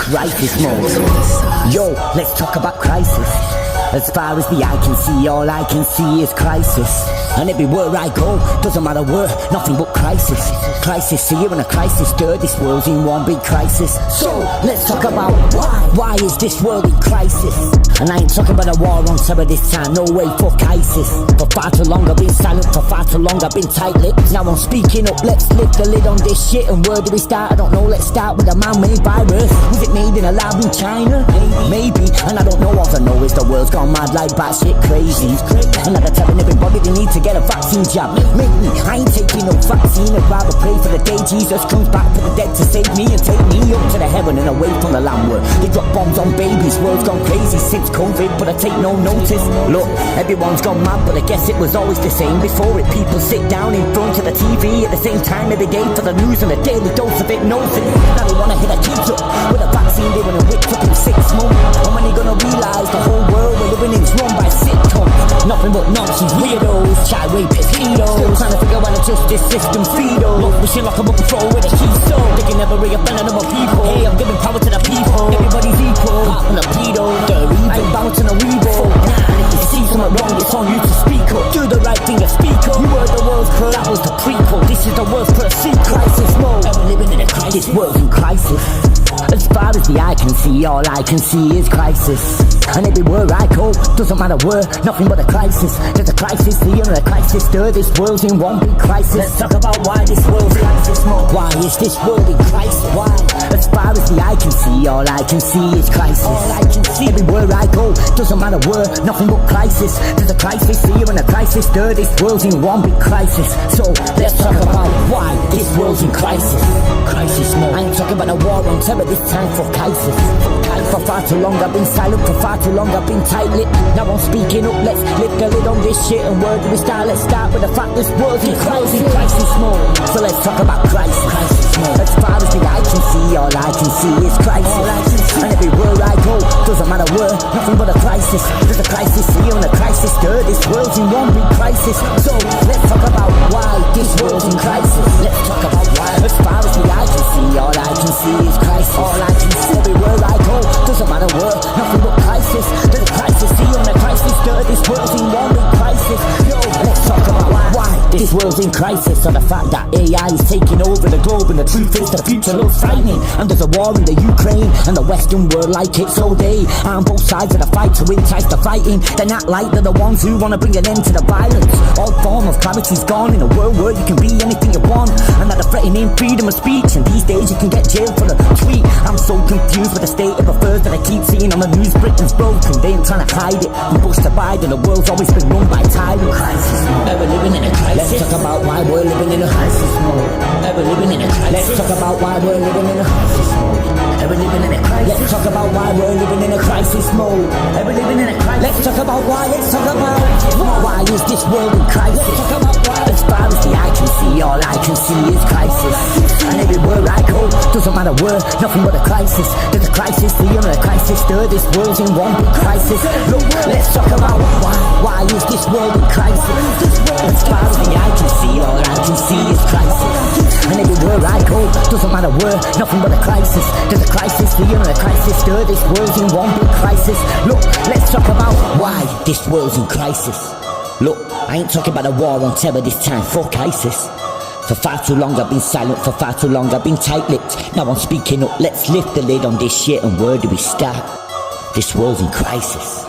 crisis mode. Yo, let's talk about crisis. As far as the eye can see, all I can see is crisis. And everywhere I go, doesn't matter where, nothing but crisis. Crisis here and a crisis there, this world's in one big crisis. So, let's talk about why is this world in crisis? And I ain't talking about a war on terror this time, no way, fuck ISIS. For far too long I've been silent, for far too long I've been tight-lipped. Now I'm speaking up, let's lift the lid on this shit. And where do we start? I don't know, let's start with a man-made virus. Was it made in a lab in China? Maybe, and I don't know, all I know is the world's gone mad like batshit crazy. And they're telling everybody they need to get a vaccine jab. Make me, I ain't taking no vaccine, I'd rather pray for the day Jesus comes back for the dead to save me and take me up to the heaven and away from the land where they drop bombs on babies. World's gone crazy since COVID, but I take no notice. Look, everyone's gone mad, but I guess it was always the same before it. People sit down in front of the TV at the same time every day for the news and a daily dose of hypnosis. Now they wanna hit a kids up with a vaccine they wanna whip up in 6 months. And when they gonna realise the whole world we're living in is run by sitcoms? Nothing but nonsense weirdos, child rapists, pedos. Still trying to figure out the justice system fetal. Look, we should lock them up and throw away the key so they can never re-offend another people. Hey, I'm giving power to the people, everybody's equal. Pop and the pedo, they're evil. I ain't bouncing a weevil. Nah, if you see something wrong, it's on you to speak up. Do the right thing and speak up. You were the world's curse, that was the prequel. This is the world's first secret. Crisis mode, and we're living in a crisis. This world's in crisis. As far as the eye can see, all I can see is crisis. And everywhere I go, doesn't matter where, nothing but a crisis. There's a crisis here and a crisis there, this world's in one big crisis. Let's talk about why this world's in crisis mode. Why is this world in crisis? Why? As far as the eye can see, all I can see is crisis. All I can see, everywhere I go, doesn't matter where, nothing but crisis. There's a crisis here and a crisis there, this world's in one big crisis. So, let's talk about why this world's in crisis. Crisis mode. I ain't talking about a war on terror this time, for crisis. For far too long I've been silent, for far too long I've been tight-lipped. Now I'm speaking up, let's lift the lid on this shit. And where do we start? Let's start with the fact this world's in crisis mode. So let's talk about crisis mode. As far as the eye can see, all I can see is crisis. And everywhere I go, doesn't matter where, nothing but a crisis. There's a crisis here and a crisis there, this world's in one big crisis. So let's talk about why this world's in crisis. Let's talk about why. As far as the eye can see, all I can see is crisis. All I can see, everywhere I go, doesn't matter where, nothing but crisis. There's a crisis here and a crisis there, this world's in one big crisis. Yo, let's talk about why this world's in crisis. On the fact that AI is taking over the globe, and the truth is the future looks frightening. And there's a war in the Ukraine, and the Western world like it, so they are on both sides of the fight to entice the fighting. They're not like they're the ones who wanna bring an end to the violence. All form of clarity's gone in a world where you can be anything you want, and that they're threatening freedom of speech. And these days you can get jailed for a tweet. I'm so confused with the state of affairs that I keep seeing on the news. Britain's broken, they ain't trying to hide it. From Bush to Biden, the world's always been run by tyrants. Crisis mode. We're living in a crisis. Let's talk about why we're living in a crisis mode. We're living in a crisis. Let's talk about why we're living in a crisis mode. We're living in a crisis. Let's talk about why we're living in a crisis mode. We're living in a crisis. Let's talk about why. Let's talk about why is this world in crisis? Let's talk about why. As far as the eye can see, all I can see is crisis. And everywhere I go, doesn't matter where, nothing but a crisis. There's a crisis here and a crisis there, this world's in one big crisis. Look, let's talk about why. Why is this world in crisis? As far as the eye can see, all I can see is crisis. And everywhere I go, doesn't matter where, nothing but a crisis. There's a crisis here and a crisis there, this world's in one big crisis. Look, let's talk about why this world's in crisis. Look, I ain't talking about a war on terror this time, fuck ISIS. For far too long I've been silent, for far too long I've been tight-lipped. Now I'm speaking up, let's lift the lid on this shit. And where do we start? This world's in crisis.